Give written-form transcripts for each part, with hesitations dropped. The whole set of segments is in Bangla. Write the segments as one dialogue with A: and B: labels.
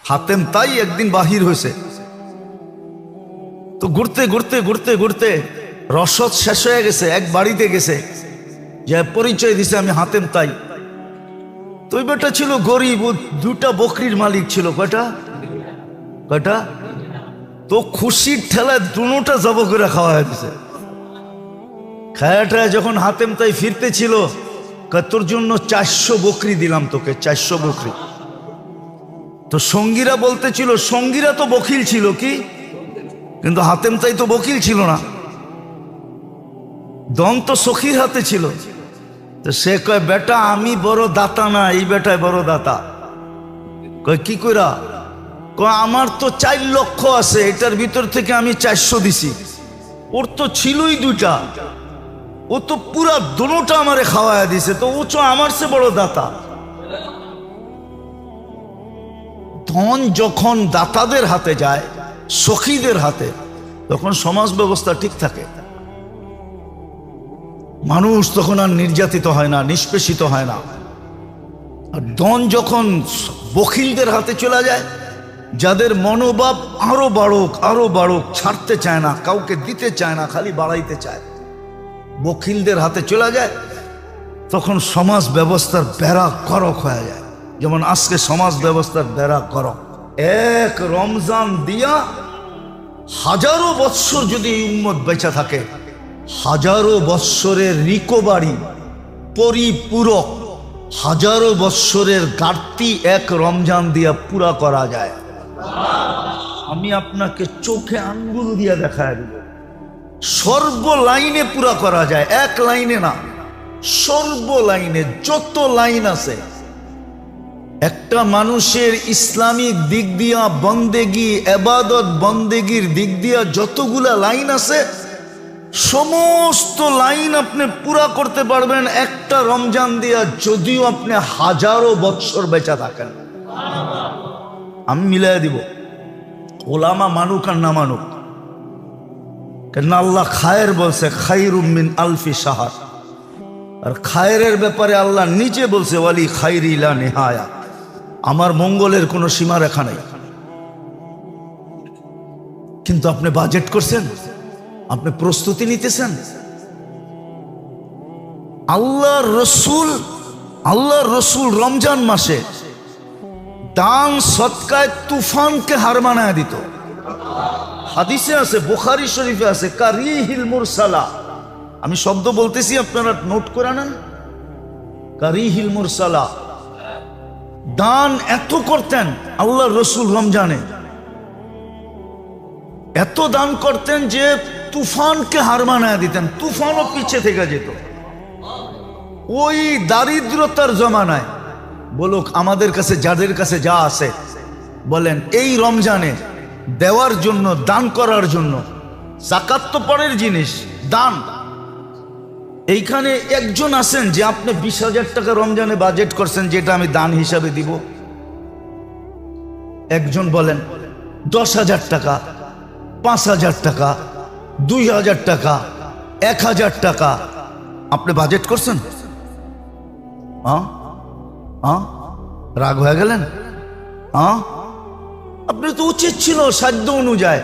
A: হাতেম তাই একদিন বাহির হয়েছে, তো ঘুরতে ঘুরতে ঘুরতে ঘুরতে রসদ শেষ হয়ে গেছে, এক বাড়িতে গেছে, যে পরিচয় দিছে আমি হাতেম তাই। তো ওই বেটা ছিল গরিব, ও দুটা বকরির মালিক ছিল। কয়টা কয়টা? তো খুশির ঠেলায় দুটা জব করে খাওয়া দিছে। খায়াটা যখন হাতেম তাই ফিরতে ছিল, তোর জন্য 400 বকরি দিলাম তোকে, 400 বকরি। তো সঙ্গীরা বলতেছিল, সঙ্গীরা তো বকিল ছিল কি, কিন্তু হাতেম তাই তো বকিল ছিল না, দম তো সখীর হাতে ছিল। তো সে কয়, বেটা আমি বড় দাতা না, এই বেটায় বড় দাতা। কয় কি কইরা? কয় আমার তো 4 লক্ষ আছে, এটার ভিতর থেকে আমি 400 দিছি, ওর তো ছিলই 2টা, ও তো পুরা দুটা আমারে খাওয়ায় দিছে, তো ও তো আমার চেয়ে বড় দাতা। ধন যখন দাতাদের হাতে যায়, সখীদের হাতে, তখন সমাজ ব্যবস্থা ঠিক থাকে, মানুষ তখন আর নির্যাতিত হয় না, নিষ্পেষিত হয় না। আর ধন যখন বখিলদের হাতে চলে যায়, যাদের মনোভাব আরো বাড়ুক আরো বাড়ুক, ছাড়তে চায় না, কাউকে দিতে চায় না, খালি বাড়াইতে চায়, বখিলদের হাতে চলে যায়, তখন সমাজ ব্যবস্থার বেড়া করক হয়ে যায়। যেমন আজকে সমাজ ব্যবস্থার বেড়া করক। এক রমজান দিয়া হাজারো বৎসর যদি এই উম্মত বেঁচে থাকে, হাজারো বৎসরের রিকভারি পরিপূরক, হাজারো বৎসরের ঘাটতি এক রমজান দিয়া পুরা করা যায়। আমি আপনাকে চোখে আঙ্গুল দিয়া দেখায় দেব, সর্ব লাইনে পুরা করা যায়, এক লাইনে না, সর্ব লাইনে যত লাইন আছে। একটা মানুষের ইসলামিক দিক দিয়া বন্দেগি, এবাদত বন্দেগির দিক দিয়া যতগুলা লাইন আছে, সমস্ত লাইন আপনি পুরা করতে পারবেন একটা রমজান দিয়া, যদিও আপনি হাজারো বৎসর বেঁচে থাকেন। আমি মিলাই দিব, ওলামা মানুক আর না মানুক, কেন আল্লাহ খায়ের বলছে, খায়রুম মিন আলফি শাহর। আর খায়ের ব্যাপারে আল্লাহ নিজে বলছে, ওয়ালি খায়রি লা নিহায়া, আমার মঙ্গলের কোনো সীমা রেখা নাই। কিন্তু আপনি বাজেট করছেন, আপনি প্রস্তুতি নিতেছেন। আল্লাহর রসুল রমজান মাসে দান সদকায় তুফানকে হার মানায় দিত। হাদিসে আছে, বুখারী শরীফে আছে, কারিহিল মুরসালা। আমি শব্দ বলতেছি, আপনারা নোট করে নেন। কারিহিল মুরসালা, দান এত করতেন আল্লাহর রসুল রমজানে, এত দান করতেন যে তুফানকে হার মানায় দিতেন, তুফানও পিছে থেকে যেত। ওই দারিদ্রতার জমানায় বলুক, আমাদের কাছে যাদের কাছে যা আছে, বলেন এই রমজানে দেওয়ার জন্য, দান করার জন্য, যাকাত তো পরের জিনিস, দান। এইখানে একজন আছেন যে আপনি 20,000 টাকা রমজানে বাজেট করছেন, যেটা আমি দান হিসাবে দিব? একজন বলেন 10,000 টাকা, 5,000 টাকা, 2,000 টাকা, 1,000 টাকা আপনি বাজেট করছেন? রাগ হয়ে গেলেন? আপনি তো উচিত ছিল সাধ্য অনুযায়ী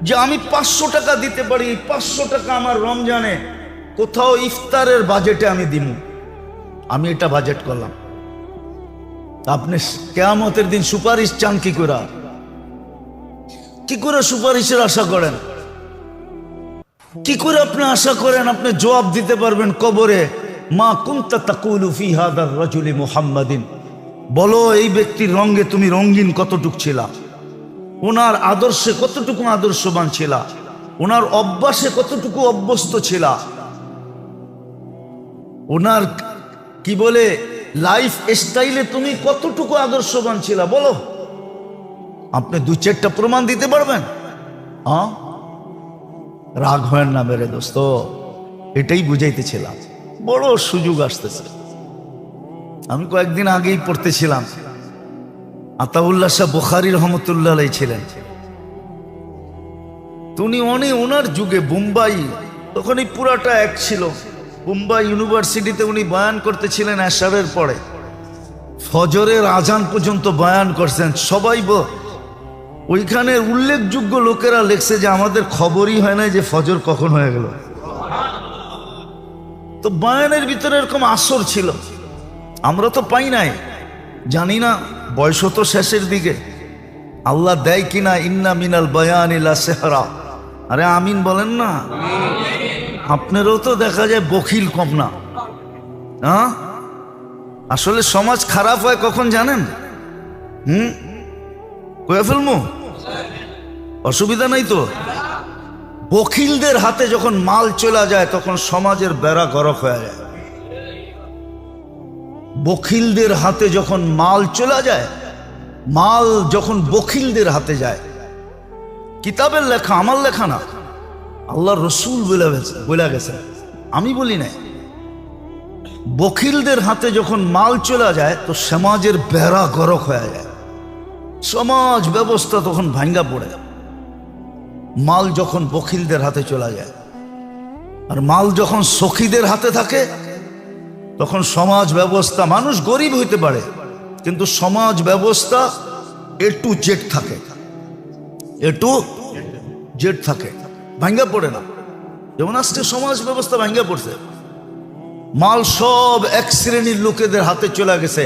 A: যে আমি 500 টাকা দিতে পারি, 500 টাকা আমার রমজানে কোথাও ইফতারের বাজেটে আমি দিব, আমি এটা বাজেট করলাম। আপনি কিয়ামতের দিন সুপারিশ চান কি করে? কি করে সুপারিশের আশা করেন? কি করে আপনি আশা করেন আপনি জবাব দিতে পারবেন কবরে? মা কুনতা তাকুলু ফি হাদার রাজুলি মুহাম্মাদিন, বলো এই ব্যক্তির রঙে তুমি রঙিন কতটুক ছিলা, ওনার আদর্শে কতটুকু আদর্শবান ছিলা, ওনার অভ্যাসে কতটুকু অভ্যস্ত ছিলা, ওনার কি বলে লাইফ স্টাইলে তুমি কতটুকু আদর্শবান ছিলা, বলো। আপনি 2-4টা প্রমাণ দিতে পারবেন? রাগ হয় না মেরে দোস্ত, এটাই বুঝাইতেছিলাম। বড় সুযোগ আসতেছে। আমি কয়েকদিন আগেই পড়তেছিলাম, আতাউল্লাহ শাহ বুখারী রহমতুল্লাহ আলাইহি ছিলেন। উনি ওনার যুগে বোম্বাই, তখন এই পুরাটা এক ছিল, বোম্বাই ইউনিভার্সিটিতে উনি বয়ান করতেছিলেন এশারের পরে। ফজরের আজান পর্যন্ত বয়ান করছেন। সবাই ওইখানে উল্লেখযোগ্য লোকেরা লেখছে যে আমাদের খবরই হয় না যে ফজর কখন হয়ে গেল। তো বয়ানের ভিতরে এরকম আসর ছিল, আমরা তো পাই নাই, জানি না, বয়স তো শেষের দিকে। আল্লাহ দেয় কিনা ইন্না মিনাল বয়ান ইলা সেহরা। আরে আমিন বলেন না। আপনারও তো দেখা যায় বখিল কম না। হ্যাঁ, আসলে সমাজ খারাপ হয় কখন জানেন? কয়ে ফেলবো, অসুবিধা নাই তো। বখিলদের হাতে যখন মাল চলে যায় তখন সমাজের বেড়া গরক হয়ে যায়। বখিলদের হাতে যখন মাল চলে যায়, মাল যখন বখিলদের হাতে যায়, কিতাবের লেখা, আমার লেখা না, আল্লাহ রসুল বলে গেছে, আমি বলি নাই। বখিলদের হাতে যখন মাল চলে যায় তো সমাজের বেড়া গরক হয়ে যায়, সমাজ ব্যবস্থা তখন ভাঙ্গা পড়ে। মাল যখন বখিলদের হাতে চলে যায়, আর মাল যখন সখীদের হাতে থাকে তখন সমাজ ব্যবস্থা, মানুষ গরিব হইতে পারে কিন্তু সমাজ ব্যবস্থা এ টু জেড থাকে, এ টু জেড থাকে, ভাঙ্গা পড়ে না। যেমন আজকে সমাজ ব্যবস্থা ভাঙ্গা পড়ছে, মাল সব এক শ্রেণীর লোকেদের হাতে চলে গেছে,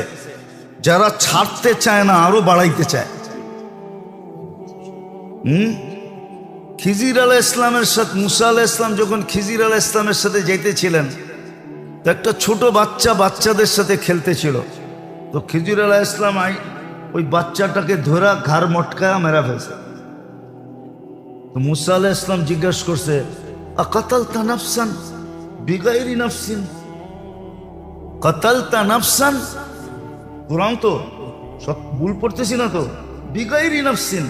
A: যারা ছাড়তে চায় না, আরো বাড়াইতে চায়। খিজির আলাইহিস ইসলামের সাথে মুসা আলাইহিস ইসলাম যখন খিজির আলাইহিস ইসলামের সাথে যেতেছিলেন, তো একটা ছোট বাচ্চাদের সাথে খেলতেছিল। তো খিজির আলাইহিস ইসলাম ওই বাচ্চাটাকে ধরা ঘাড় মটকায়া মেরা ফেলছে। তো মুসা আলাইহিস ইসলাম জিজ্ঞাসা করছে, আকাতালতা নাফসান বিগাইরি নাফসিন, কাতালতা নাফসান, কোরআন তো সব ভুল পড়তেছি না তো, বিগাইরি নাফসিন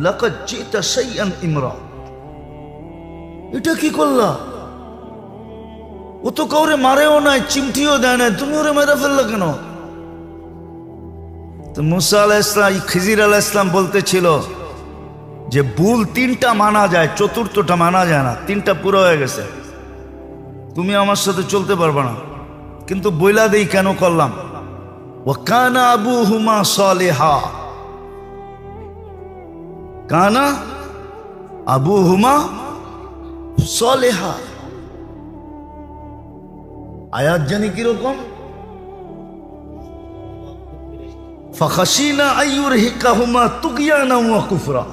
A: লাকাদ জিতা শাইআন ইমরা। এটা কি করলা? ও তো কাউরে মারেও নাই, চিমটিও দেয় নাই, তুমি ওরে মেরে ফেললা কেন? তো মুসা আলাইহিস সালাম, খিজির আলাইহিস সালাম বলতেছিল যে ভুল তিনটা মানা যায়, চতুর্থটা মানা যায় না, তিনটা পুরো হয়ে গেছে, তুমি আমার সাথে চলতে পারবে না। কিন্তু বইলা দেই কেন করলাম। ওয়া কানা আবুহুমা সালিহা, কানা আবুহুমা সালিহা। আয়াত জানি কিরকম, ফাখাশিনা আইয়ুরহিকাহুমা তুগয়ানা ওয়া কুফরা।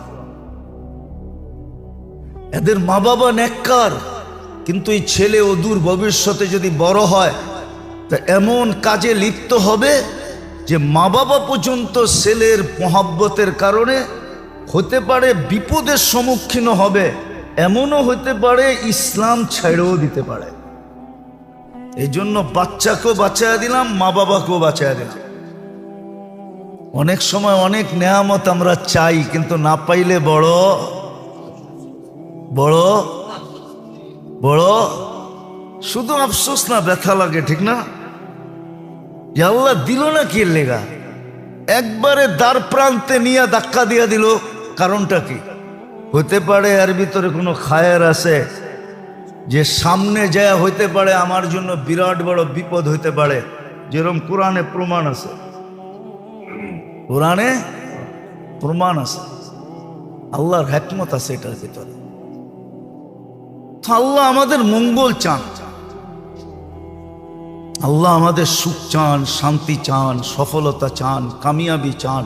A: এদের মা বাবা নেককার, কিন্তু এই ছেলে অদূর ভবিষ্যতে যদি বড় হয় তা এমন কাজে লিপ্ত হবে যে মা বাবা পর্যন্ত ছেলের মহাব্বতের কারণে হতে পারে বিপদের সম্মুখীন হবে, এমনও হতে পারে ইসলাম ছেড়েও দিতে পারে। এই জন্য বাচ্চাকেও বাঁচায়া দিলাম, মা বাবাকেও বাঁচায়া দিলাম। অনেক সময় অনেক নেয়ামত আমরা চাই, কিন্তু না পাইলে বড় বড় বড় শুধু আফসোস না, ব্যথা লাগে, ঠিক না? যে আল্লাহ দিল না কি লেগা, একবারে দ্বার প্রান্তে নিয়ে ধাক্কা দিয়া দিল, কারণটা কি? হতে পারে এর ভিতরে কোনো খায়ের আছে, যে সামনে যায় হইতে পারে আমার জন্য বিরাট বড় বিপদ হইতে পারে, যেরকম কোরআনে প্রমাণ আছে, কোরআনে প্রমাণ আছে, আল্লাহর হিকমত আছে এটার ভিতরে। আল্লাহ আমাদের মঙ্গল চান, আল্লাহ আমাদের সুখ চান, শান্তি চান, সফলতা চান, কামিয়াবি চান,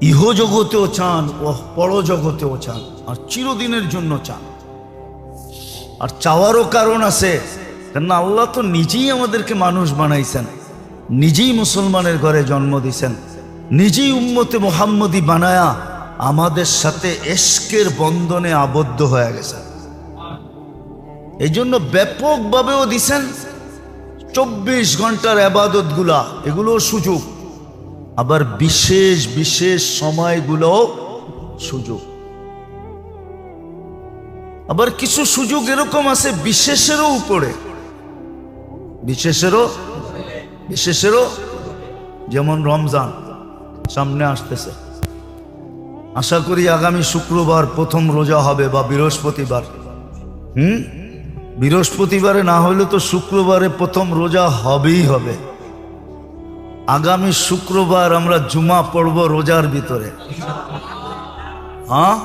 A: ইহ জগতেও চান ও পরজগতেও চান, আর চিরদিনের জন্য চান। আর চাওয়ারও কারণ আছে, কেননা আল্লাহ তো নিজেই আমাদেরকে মানুষ বানাইছেন, নিজেই মুসলমানের ঘরে জন্ম দিয়েছেন, নিজেই উম্মতে মুহাম্মদী বানায়া আমাদের সাথে ইশকের বন্ধনে আবদ্ধ হয়ে গেছে। এই জন্য ব্যাপকভাবেও দিছেন 24 ঘন্টার ইবাদত গুলা, এগুলোও সুযোগ, আবার বিশেষ বিশেষ সময়গুলোও সুযোগ। আবার কিছু সুযোগ এরকম আছে বিশেষেরও উপরে, বিশেষেরও, যেমন রমজান সামনে আসতেছে, আশা করি আগামী শুক্রবার প্রথম রোজা হবে বা বৃহস্পতিবার। বৃহস্পতিবারে না হলে তো শুক্রবারে প্রথম রোজা হবেই হবে। আগামী শুক্রবার আমরা জুমা পড়ব রোজার ভিতরে। হ্যাঁ,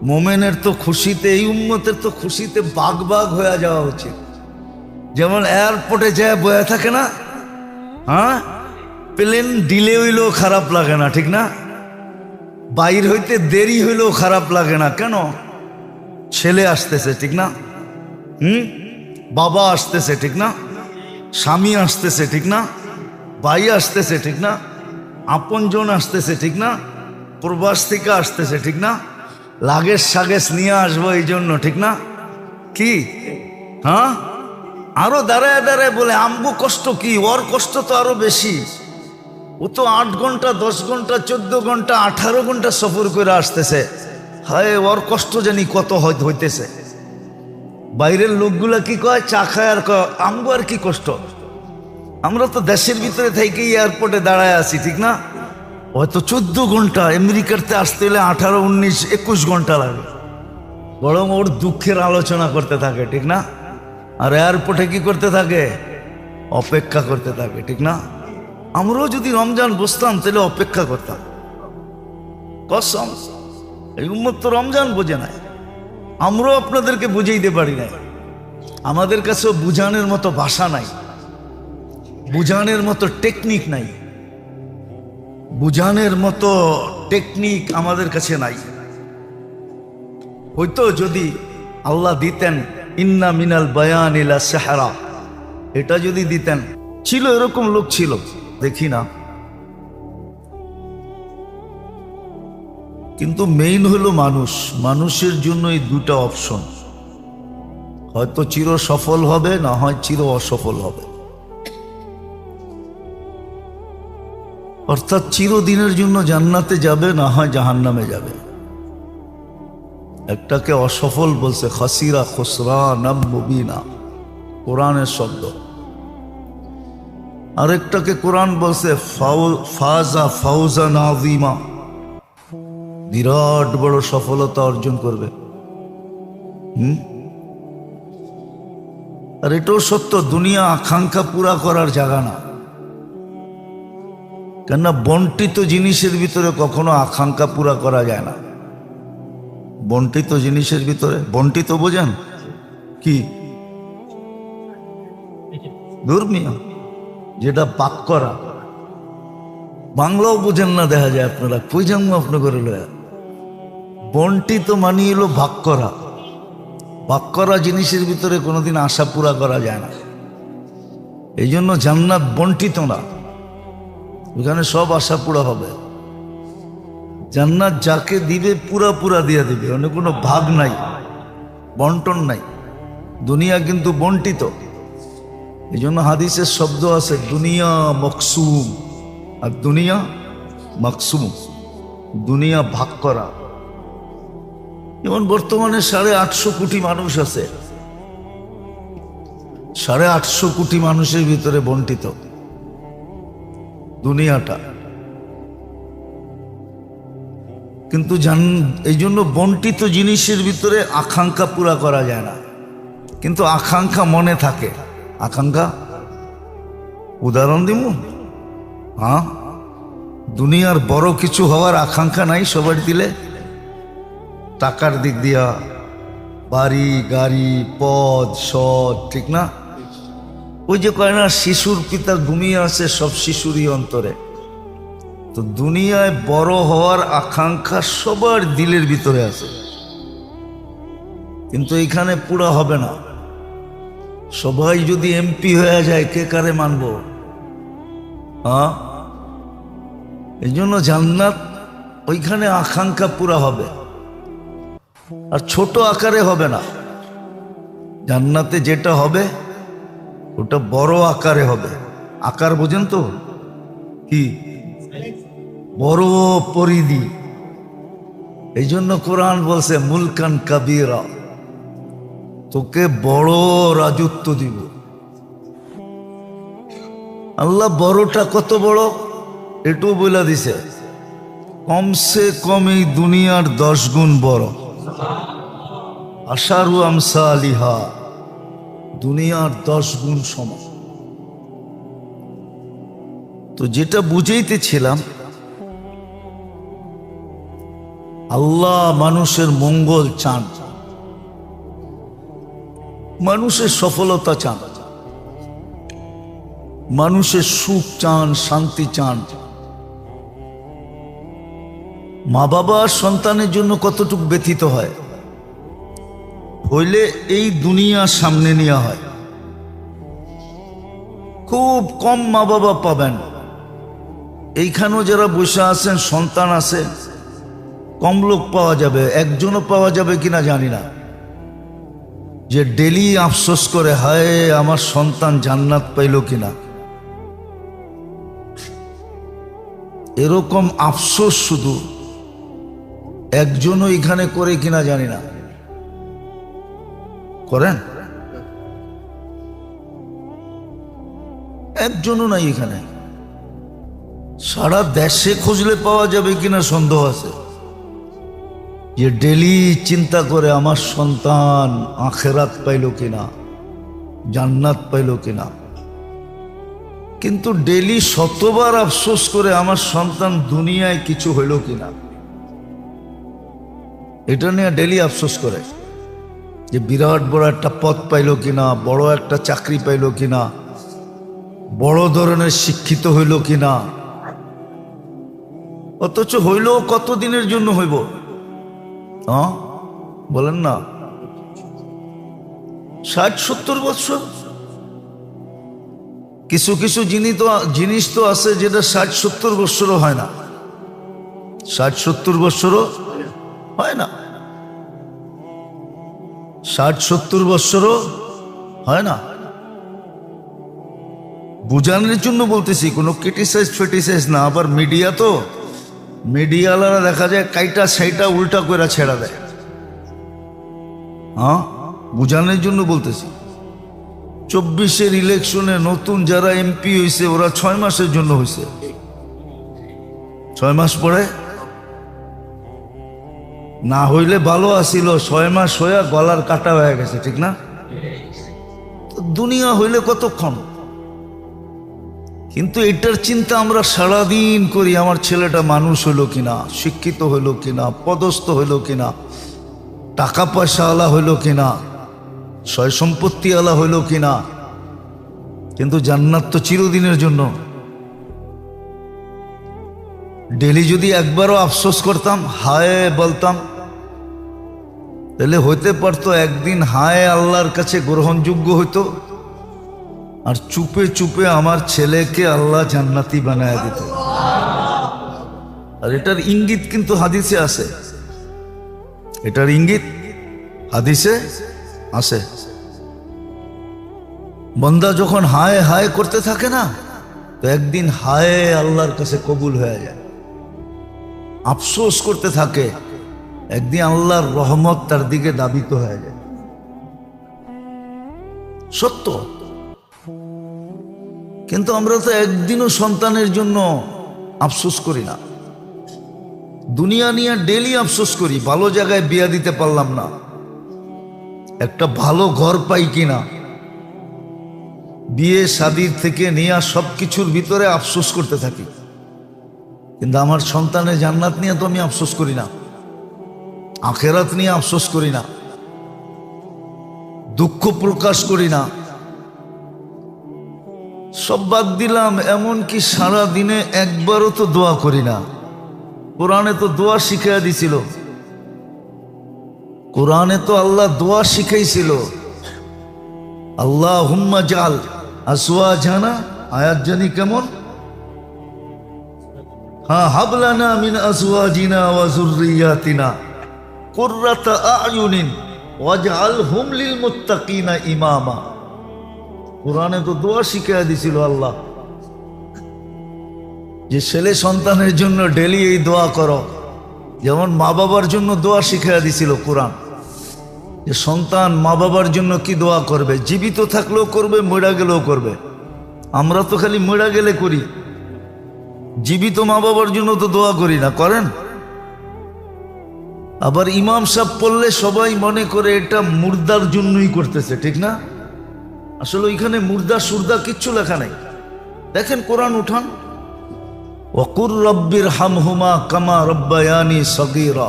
A: মোমেনের তো খুশিতে, এই উম্মতের তো খুশিতে বাগ বাগ হয়ে যাওয়া উচিত। যেমন এয়ারপোর্টে যায় বয়ে থাকে না, হ্যাঁ, প্লেন ডিলে হইলেও খারাপ লাগে না, ঠিক না? বাইর হইতে দেরি হইলেও খারাপ লাগে না। কেন? ছেলে আসতেছে, ঠিক না? বাবা আসতেছে, ঠিক না? স্বামী আসতেছে, ঠিক না? ভাই আসতেছে, ঠিক না? আপনজন আসতেছে, ঠিক না? প্রবাস থেকে আসতেছে, ঠিক না? লাগেজ সাগেজ নিয়ে আসবো এই জন্য, ঠিক না? কি হ্যাঁ, আরো দাঁড়ায় দাঁড়ায় বলে আমগো কষ্ট কি, ওর কষ্ট তো আরো বেশি। ও তো 8 ঘন্টা 10 ঘন্টা 14 ঘন্টা 18 ঘন্টা সফর করে আসতেছে। হায়, ওর কষ্ট জানি কত হইতেছে। বাইরের লোকগুলা কি কয়, চা খায় আর কয় আমগো আর কি কষ্ট। আমরা তো দেশের ভিতরে থেকেই এয়ারপোর্টে দাঁড়ায় আছি, ঠিক না? হয়তো 14 ঘন্টা, আমেরিকাতে আসতে হলে 18, 19, 21 ঘন্টা লাগে। বরং ওর দুঃখের আলোচনা করতে থাকে, ঠিক না? আর এয়ারপোর্টে কি করতে থাকে? অপেক্ষা করতে থাকে, ঠিক না? আমরাও যদি রমজান বসতাম তাহলে অপেক্ষা করতাম। কসম, এই উম্মত তো রমজান বোঝে নাই। আমরাও আপনাদেরকে বুঝাইতে পারি নাই। আমাদের কাছেও বুঝানোর মতো ভাষা নাই, বুঝানোর মতো টেকনিক নাই, বুঝানোর মতো টেকনিক আমাদের কাছে নাই। হয়তো যদি আল্লাহ দিতেন ইন্না মিনাল বায়ান ইলা সাহরা, এটা যদি দিতেন, ছিল এরকম লোক ছিল, দেখি না। কিন্তু মেইন হলো মানুষ। মানুষের জন্য এই দুটা অপশন, হয়তো চির সফল হবে, না হয় চির অসফল হবে। অর্থাৎ চিরদিনের জন্য জান্নাতে যাবে, না হয় জাহান্নামে যাবে। একটাকে অসফল বলছে খাসিরা খুসরানাম মুবিনা, কোরআনের শব্দ। আরেকটাকে কোরআন বলছে ফাজা ফাউজান আযীমা, বিরাট বড় সফলতা অর্জন করবে। আর এটাও সত্য, দুনিয়া আকাঙ্ক্ষা পুরা করার জায়গা না। কেননা বন্টিত জিনিসের ভিতরে কখনো আকাঙ্ক্ষা পুরা করা যায় না। বন্টিত জিনিসের ভিতরে, বন্টিত বোঝেন কি? ধর্মীয়, যেটা পাক করা। বাংলাও বোঝেন না দেখা যায় আপনারা, কই জানবো আপনি করে লয়া। বন্টিত মানি হলো ভাগ করা। ভাগ করা জিনিসের ভিতরে কোনোদিন আশা পুরা করা যায় না। এই জন্য জান্নাত বন্টিত না, ওখানে সব আশা পুরা হবে। জান্নাত যাকে দিবে পুরা পুরা দিয়ে দিবে, অন্য কোনো ভাগ নাই, বন্টন নাই। দুনিয়া কিন্তু বন্টিত। এই জন্য হাদিসের শব্দ আছে দুনিয়া মকসুম আর দুনিয়া মাকসুম, দুনিয়া ভাগ করা। যেমন বর্তমানে 850 কোটি মানুষ আছে, 850 কোটি মানুষের ভিতরে বন্টিত দুনিয়াটা। কিন্তু এই জন্য বন্টিত জিনিসের ভিতরে আকাঙ্ক্ষা পুরা করা যায় না, কিন্তু আকাঙ্ক্ষা মনে থাকে। আকাঙ্ক্ষা, উদাহরণ দিব, হ্যাঁ, দুনিয়ার বড় কিছু হওয়ার আকাঙ্ক্ষা নাই সবার দিলে? টাকার দিক দিয়া, বাড়ি গাড়ি পদ সদ, ঠিক না? ওই যে কয় না, শিশুর পিতা ঘুমিয়ে আছে সব শিশুরই অন্তরে। তো দুনিয়ায় বড় হওয়ার আকাঙ্ক্ষা সবার দিলের ভিতরে আছে, কিন্তু এখানে পুরা হবে না। সবাই যদি এমপি হয়ে যায়, কে কারে মানব? হ্যাঁ, এই জন্য জান্নাত ওইখানে আকাঙ্ক্ষা পুরা হবে, আর ছোট আকারে হবে না। জান্নাতে যেটা হবে ওটা বড় আকারে হবে। আকার বোঝেন তো কি? বড় পরিধি। এই জন্য কোরআন বলছে মুলকান কাবীরা, তোকে বড় রাজত্ব দিব। আল্লাহ বড়টা কত বড় এটাও বলে দিছে, কমসে কম এই দুনিয়ার 10 গুণ বড়। আশারু আমসালিহা, দুনিয়ার 10 গুণ সমান। তো যেটা বুঝাইতেছিলাম, আল্লাহ মানুষের মঙ্গল চান, মানুষের সফলতা চান, মানুষের সুখ চান, শান্তি চান। মা বাবা সন্তানের জন্য কতটুকু ব্যথিত হয়, হইলে এই দুনিয়া সামনে নেওয়া হয়। খুব কম মা বাবা পাবেন, এইখানেও যারা বসে আছেন সন্তান আছে, কম লোক পাওয়া যাবে, একজনও পাওয়া যাবে কিনা জানি না, যে ডেলি আফসোস করে হায় আমার সন্তান জান্নাত পাইল কিনা। এরকম আফসোস শুধু একজনও এখানে করে কিনা জানি না। করেন? একজনও নাই এখানে। সারা দেশে খুঁজলে পাওয়া যাবে কিনা সন্দেহ আছে, যে ডেলি চিন্তা করে আমার সন্তান আখেরাত পাইল কিনা, জান্নাত পাইল কিনা। কিন্তু ডেলি শতবার আফসোস করে আমার সন্তান দুনিয়ায় কিছু হইল কিনা, এটা নিয়ে ডেলি আফসোস করে, যে বিরাট বড় একটা পদ পাইল কিনা, বড় একটা চাকরি পাইল কিনা, বড় ধরনের শিক্ষিত হইল কিনা। অথচ হইল কতদিনের জন্য হইব? হ্যাঁ বলেন না, 60-70 বছর। কিছু কিছু জিনিস তো আছে যেটা 60-70 বছরও হয় না, 60-70 বছরও হয় না, 60-70 বছরও হয় না। বুঝানোর জন্য বলতেছি, কোনো ক্রিটিসাইজ না। আবার মিডিয়া তো, মিডিয়াওয়ালারা দেখা যায় কাইটা সাইটা উল্টা করে ছেড়া দেয়। হ্যাঁ, বুঝানোর জন্য বলতেছি। 24-এর ইলেকশনে নতুন যারা এমপি হয়েছে ওরা 6 মাসের জন্য হয়েছে, 6 মাস পরে না হইলে ভালো আসিল, 6 মাস হইয়া গলার কাটা হয়ে গেছে, ঠিক না? দুনিয়া হইলে কতক্ষণ? কিন্তু এটার চিন্তা আমরা সারাদিন করি, আমার ছেলেটা মানুষ হইল কিনা, শিক্ষিত হইল কিনা, পদস্থ হইল কিনা, টাকা পয়সা আলা হইল কিনা, সয় সম্পত্তি আলা হইল কিনা। কিন্তু জান্নাত তো চিরদিনের জন্য। ডেলি যদি একবারও আফসোস করতাম, হায় বলতাম, তাহলে হইতে পারতো একদিন হায় আল্লাহর কাছে গ্রহণযোগ্য হইতো, আর চুপে চুপে আমার ছেলেকে আল্লাহ জান্নাতি বানায় দিত। আর এটার ইঙ্গিত কিন্তু হাদিসে আছে, এটার ইঙ্গিত হাদিসে আছে। বন্দা যখন হায় হায় করতে থাকে না, তো একদিন হায় আল্লাহর কাছে কবুল হয়ে যায়। আফসোস করতে থাকে, একদিন আল্লাহর রহমত তার দিকে দাবিত হয়ে যায়। সত্য। কিন্তু আমরা তো একদিনও সন্তানের জন্য আফসোস করি না। দুনিয়া নিয়ে ডেলি আফসোস করি, ভালো জায়গায় বিয়া দিতে পারলাম না, একটা ভালো ঘর পাই কিনা, বিয়ে শাদীর থেকে নিয়ে সবকিছুর ভিতরে আফসোস করতে থাকি। কিন্তু আমার সন্তানের জান্নাত নিয়ে তো আমি আফসোস করি না, আখেরাত নিয়ে আফসোস করি না, দুঃখ প্রকাশ করি না। সব বাদ দিলাম, এমনকি সারা দিনে একবারও তো দোয়া করি না। কোরআনে তো দোয়া শিখাইয়া দিছিল, কোরআনে তো আল্লাহ দোয়া শিখাইছিল, আল্লাহুম্মা জাল আসওয়াজানা, আয়াত জানি কেমন, হ্যাঁ, হাবলানা মিন আসওয়াজিনা ওয়া যুররিয়াতিনা কুররাতা আয়ুনিন ওয়াজআলহুম লিল মুত্তাকিনা ইমামা। কোরআনে তো দোয়া শিখাইয়া দিছিল আল্লাহ, যে ছেলে সন্তানের জন্য ডেলি এই দোয়া করো। যেমন মা বাবার জন্য দোয়া শিখাইয়া দিছিল কোরআন, যে সন্তান মা বাবার জন্য কি দোয়া করবে, জীবিত থাকলেও করবে, মরা গেলেও করবে। আমরা তো খালি মরা গেলে করি, জীবিত মা বাবার জন্য তো দোয়া করি না। করেন? আবার ইমাম সাহেব পড়লে সবাই মনে করে এটা মুর্দার জন্যই করতেছে, ঠিক না? আসলে ওইখানে মুর্দা সুরদা কিচ্ছু লেখা নাই। দেখেন কোরআন উঠান, ওয়াকুর রব্বির হামহুমা কামা রব্বায়ানি সগীরা।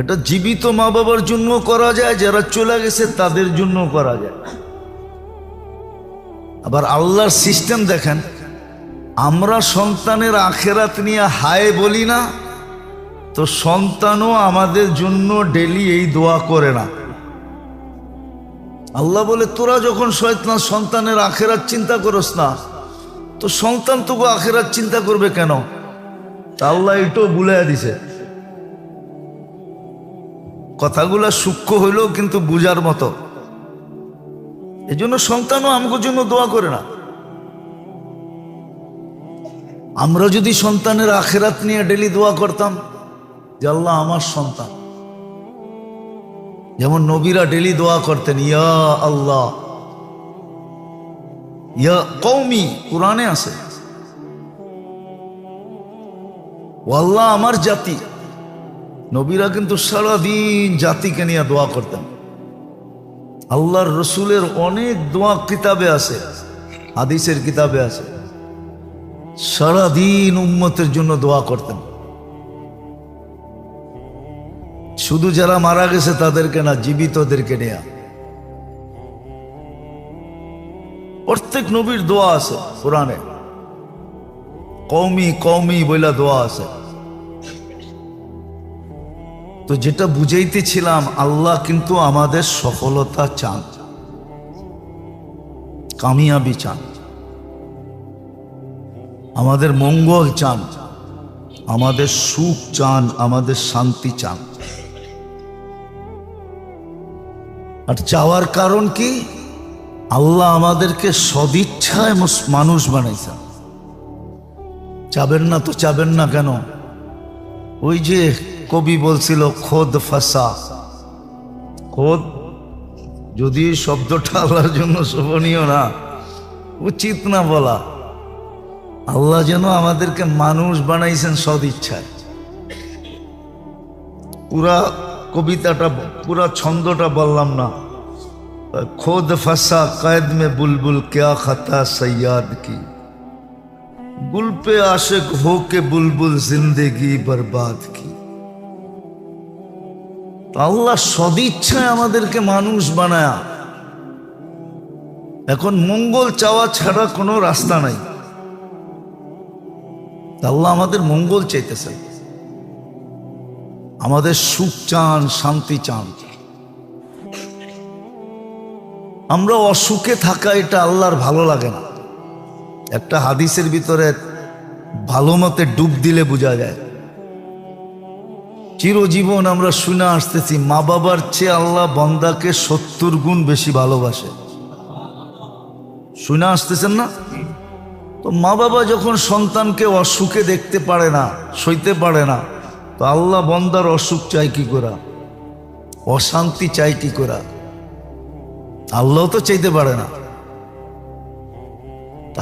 A: এটা জীবিত মা বাবার জন্য করা যায়, যারা চলে গেছে তাদের জন্য করা যায়। আবার আল্লাহর সিস্টেম দেখেন, আমরা সন্তানের আখেরাত নিয়ে হায় বলি না, তো সন্তানও আমাদের জন্য ডেলি এই দোয়া করে না। আল্লাহ বলে, তোরা যখন শয়তান সন্তানের আখেরাত চিন্তা করস না, তো সন্তান তোকে আখেরাত চিন্তা করবে কেন? তা আল্লাহ এটাও বুলাইয়া দিছে। কথাগুলা সূক্ষ্ম হইলেও কিন্তু বুঝার মতো। এই জন্য সন্তানও আমাদের জন্য দোয়া করে না। আমরা যদি সন্তানের আখেরাত নিয়ে ডেলি দোয়া করতাম যে আল্লাহ আমার সন্তান, যেমন নবীরা ডেলি দোয়া করতেন, ইয়া আল্লাহ ইয়া কওমি, কুরআনে আছে, ও আল্লাহ আমার জাতি। নবীরা কিন্তু সারাদিন জাতিকে নিয়ে দোয়া করতেন। আল্লাহর রসুলের অনেক দোয়া কিতাবে আছে, হাদিসের কিতাবে আছে, সারাদিন উম্মতের জন্য দোয়া করতেন। শুধু যারা মারা গেছে তাদেরকে না, জীবিতদেরকে নিয়ে। প্রত্যেক নবীর দোয়া আছে কোরআনে, কওমি কওমি বইলা দোয়া আছে। তো যেটা বুঝাইতেছিলাম, আল্লাহ কিন্তু আমাদের সফলতা চান, কামিয়াবি চান, আমাদের মঙ্গল চান, আমাদের সুখ চান, আমাদের শান্তি চান। আর চাওয়ার কারণ কি? আল্লাহ আমাদেরকে সদিচ্ছায় মানুষ বানাইছেন। চাবেন না তো চাবেন না কেন? ওই যে কবি বলছিল, খোদ ফাসা। খোদ, যদি শব্দটা আল্লাহর জন্য শোভনীয় না, উচিত না বলা। আল্লাহ যেন আমাদেরকে মানুষ বানাইছেন সদিচ্ছায়। পুরা কবিতাটা, পুরা ছন্দটা বললাম না। খোদ ফাসা कैद में बुलबुल क्या खता सैयाद की, गुल पे आशिक हो के बुलबुल जिंदगी बर्बाद की। আল্লাহ সদিচ্ছায় আমাদেরকে মানুষ বানায়া। এখন মঙ্গল চাওয়া ছাড়া কোনো রাস্তা নাই। আল্লাহ আমাদের মঙ্গল চাইতেছে, আমাদের সুখ চান, শান্তি চান। আমরা অসুখে থাকা, এটা আল্লাহর ভালো লাগে না। একটা হাদিসের ভিতরে ভালো মতে ডুব দিলে বোঝা যায়। চিরজীবন আমরা শুনে আসতেছি, মা বাবার চেয়ে আল্লাহ বান্দাকে 70 গুণ বেশি ভালোবাসে। শুনে আসতেছেন না? তো মা বাবা যখন সন্তানকে অসুখে দেখতে পারে না, সইতে পারে না, তো আল্লাহ বান্দার অসুখ চাই কি করে, অশান্তি চাই কি করে? আল্লাহ তো চাইতে পারে না।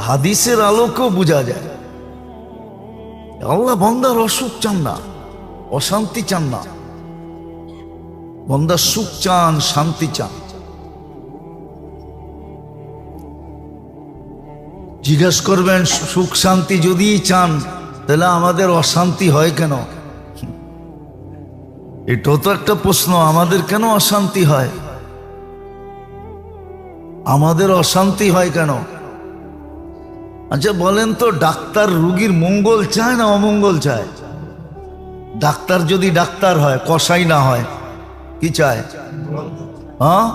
A: হাদিসের আলোকেও বোঝা যায়, আল্লাহ বান্দার অসুখ চান না, অশান্তি চান না। বান্দা সুখ চান, শান্তি চান। জিজ্ঞেস করবেন, সুখ শান্তি যদি চান, তাহলে আমাদের অশান্তি হয় কেন? এটাও তো একটা প্রশ্ন। আমাদের কেন অশান্তি হয়? আমাদের অশান্তি হয় কেন? আচ্ছা বলেন তো, ডাক্তার রুগীর মঙ্গল চায় না অমঙ্গল চায়? ডাক্তার যদি ডাক্তার হয়, কসাই না হয়, কি চায়? হ্যাঁ,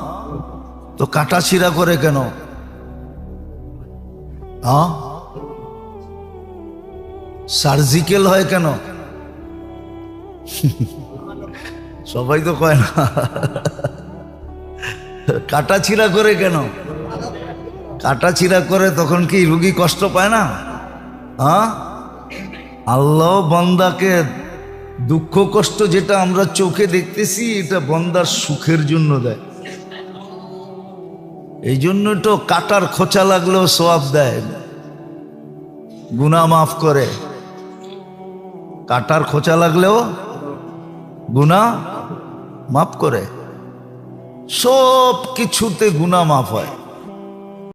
A: তো কাটা ছিঁড়া করে কেন? হ্যাঁ, সার্জিক্যাল হয় কেন? সবাই তো কয় না। কাটা ছিঁড়া করে কেন? কাটা ছিঁড়া করে তখন কি রুগী কষ্ট পায় না? হ্যাঁ, আল্লাহ বান্দাকে দুঃখ কষ্ট যেটা আমরা চোখে দেখতেছি, এটা বান্দার সুখের জন্য দেয়। এই জন্য তো কাটার খোঁচা লাগলেও সওয়াব দেয়, গুনাহ মাফ করে। কাটার খোঁচা লাগলেও গুনাহ মাফ করে। সব কিছুতে গুনাহ মাফ হয়।